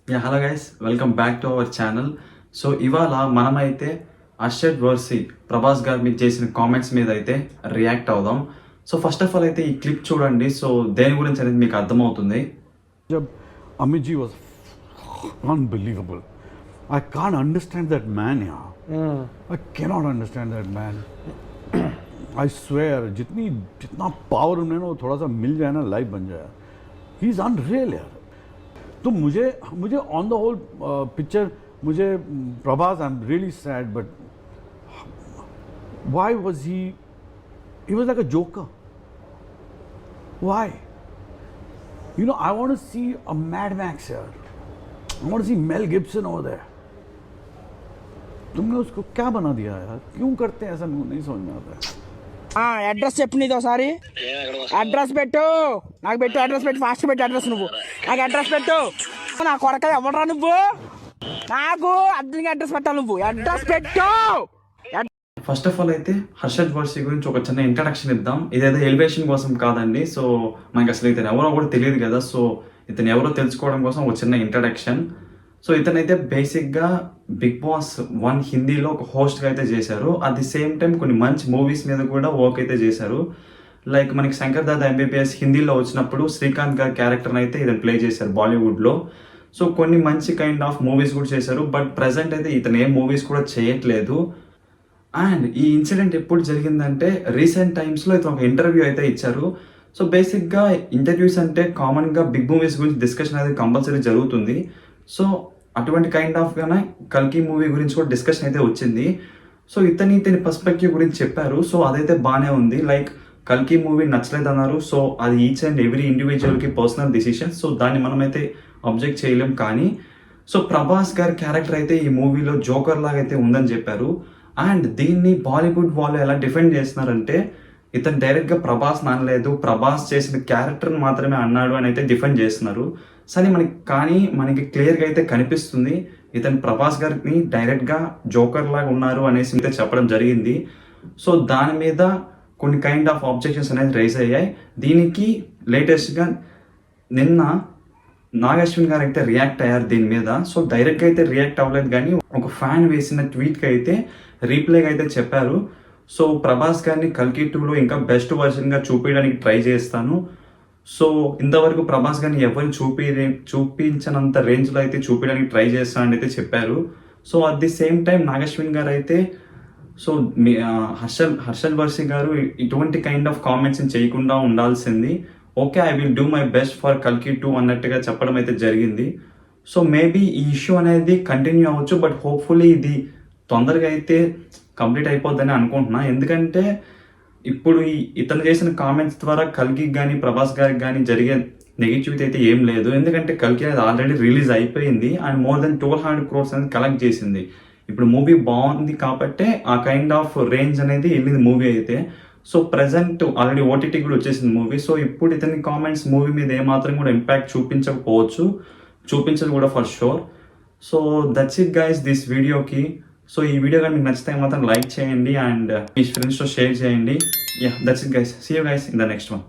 Hello guys, welcome back to our channel. So ఇవాళ మనమైతే అర్షద్ వర్సి ప్రభాస్ గారి మీద చేసిన కామెంట్స్ మీద అయితే రియాక్ట్ అవుదాం. సో ఫస్ట్ ఆఫ్ ఆల్ అయితే ఈ క్లిప్ చూడండి. సో దేని గురించి అనేది మీకు అర్థమవుతుంది. जब Amit ji was unbelievable. I can't understand that man यार. I cannot understand that man. I swear जितना पावर उन्हें ना थोड़ा सा मिल जाए ना लाइफ बन जाए. He is unreal यार. तो मुझे ऑन द होल पिक्चर मुझे Prabhas I am really sad but why was he was like a joker. Why? You know, I want to see a Mad Max here. I want to see Mel Gibson over there. तुमने उसको क्या बना दिया यार? क्यों करते हैं ऐसा? नहीं समझ में आता है. అడ్రస్ చెప్పు నీది ఒకసారి. అడ్రస్ పెట్టు, నాకు పెట్టు అడ్రస్ పెట్టు, ఫాస్ట్ పెట్టు అడ్రస్. నువ్వు నాకు అడ్రస్ పెట్టు. నా కొడక ఎవడరా నువ్వు? నాకు అర్జున్కి అడ్రస్ పెట్టాలి. నువ్వు అడ్రస్ పెట్టు. ఫస్ట్ ఆఫ్ ఆల్ అయితే హర్షద్ వర్సి గురించి ఒక చిన్న ఇంట్రడక్షన్ ఇద్దాం. ఇదైతే ఎలివేషన్ కోసం కాదండి. సో మనకి అసలు ఇతను ఎవరో కూడా తెలియదు కదా. సో ఇతను ఎవరో తెలుసుకోవడం కోసం ఒక చిన్న ఇంట్రడక్షన్. సో ఇతనైతే బేసిక్గా బిగ్ బాస్ 1 హిందీలో ఒక హోస్ట్గా అయితే చేశారు. అట్ ది సేమ్ టైం కొన్ని మంచి మూవీస్ మీద కూడా వర్క్ అయితే చేశారు. లైక్ మనకి శంకర్ దాదా ఎంబీబీఎస్ హిందీలో వచ్చినప్పుడు శ్రీకాంత్ గారి క్యారెక్టర్ని అయితే ఇతను ప్లే చేశారు బాలీవుడ్లో. సో కొన్ని మంచి కైండ్ ఆఫ్ మూవీస్ కూడా చేశారు. బట్ ప్రజెంట్ అయితే ఇతను ఏ మూవీస్ కూడా చేయట్లేదు. అండ్ ఈ ఇన్సిడెంట్ ఎప్పుడు జరిగిందంటే రీసెంట్ టైమ్స్లో ఇతను ఒక ఇంటర్వ్యూ అయితే ఇచ్చారు. సో బేసిక్గా ఇంటర్వ్యూస్ అంటే కామన్గా బిగ్ మూవీస్ గురించి డిస్కషన్ అనేది కంపల్సరీ జరుగుతుంది. సో అటువంటి కైండ్ ఆఫ్గానే కల్కి మూవీ గురించి కూడా డిస్కషన్ అయితే వచ్చింది. సో ఇతని పర్స్పెక్టివ్ గురించి చెప్పారు. సో అదైతే బాగానే ఉంది. లైక్ కల్కి మూవీ నచ్చలేదన్నారు. సో అది ఈచ్ అండ్ ఎవ్రీ ఇండివిజువల్కి పర్సనల్ డిసిషన్. సో దాన్ని మనమైతే అబ్జెక్ట్ చేయలేం. కానీ సో ప్రభాస్ గారి క్యారెక్టర్ అయితే ఈ మూవీలో జోకర్ లాగా అయితే ఉందని చెప్పారు. అండ్ దీన్ని బాలీవుడ్ వాళ్ళు ఎలా డిఫెండ్ చేస్తున్నారంటే ఇతను డైరెక్ట్గా ప్రభాస్ అనలేదు, ప్రభాస్ చేసిన క్యారెక్టర్ని మాత్రమే అన్నాడు అని అయితే డిఫెండ్ చేస్తున్నారు. సరే మనకి క్లియర్గా అయితే కనిపిస్తుంది ఇతను ప్రభాస్ గారిని డైరెక్ట్గా జోకర్ లాగా ఉన్నారు అనేసి అయితే చెప్పడం జరిగింది. సో దాని మీద కొన్ని కైండ్ ఆఫ్ ఆబ్జెక్షన్స్ అనేది రైజ్ అయ్యాయి. దీనికి లేటెస్ట్గా నిన్న నాగశ్విన్ గారు అయితే రియాక్ట్ అయ్యారు దీని మీద. సో డైరెక్ట్గా అయితే రియాక్ట్ అవ్వలేదు, కానీ ఒక ఫ్యాన్ వేసిన ట్వీట్కి అయితే రీప్లేగా అయితే చెప్పారు. సో ప్రభాస్ గారిని కల్కి 2లో ఇంకా బెస్ట్ వర్షన్గా చూపించడానికి ట్రై చేస్తాను. సో ఇంతవరకు ప్రభాస్ గారిని ఎవరిని చూపించినంత రేంజ్లో అయితే చూపించడానికి ట్రై చేస్తానని అయితే చెప్పారు. So at the same time Nag Ashwin గారు అయితే సో హర్షద్ వర్సి గారు ఇటువంటి కైండ్ ఆఫ్ కామెంట్స్ని చేయకుండా ఉండాల్సింది. Okay, I will do my best for కల్కి 2 అన్నట్టుగా చెప్పడం అయితే జరిగింది. సో మేబీ ఈ ఇష్యూ అనేది కంటిన్యూ అవ్వచ్చు. బట్ హోప్ఫుల్లీ ఇది తొందరగా అయితే కంప్లీట్ అయిపోద్దని అనుకుంటున్నా. ఎందుకంటే ఇప్పుడు ఇతను చేసిన కామెంట్స్ ద్వారా కల్కి కానీ ప్రభాస్ గారికి కానీ జరిగే నెగిటివిటీ అయితే ఏం లేదు. ఎందుకంటే కల్కి అనేది ఆల్రెడీ రిలీజ్ అయిపోయింది అండ్ మోర్ దెన్ 1200 crores అనేది కలెక్ట్ చేసింది. ఇప్పుడు మూవీ బాగుంది కాబట్టి ఆ కైండ్ ఆఫ్ రేంజ్ అనేది వెళ్ళింది మూవీ అయితే. సో ప్రజెంట్ ఆల్రెడీ ఓటీటీ కూడా వచ్చేసింది మూవీ. సో ఇప్పుడు ఇతని కామెంట్స్ మూవీ మీద ఏమాత్రం కూడా ఇంపాక్ట్ చూపించదు కూడా for sure. So that's it guys this వీడియోకి. సో ఈ వీడియో కానీ మీకు నచ్చితే మాత్రం లైక్ చేయండి అండ్ మీ ఫ్రెండ్స్తో షేర్ చేయండి. That's it guys. See you guys in the next one.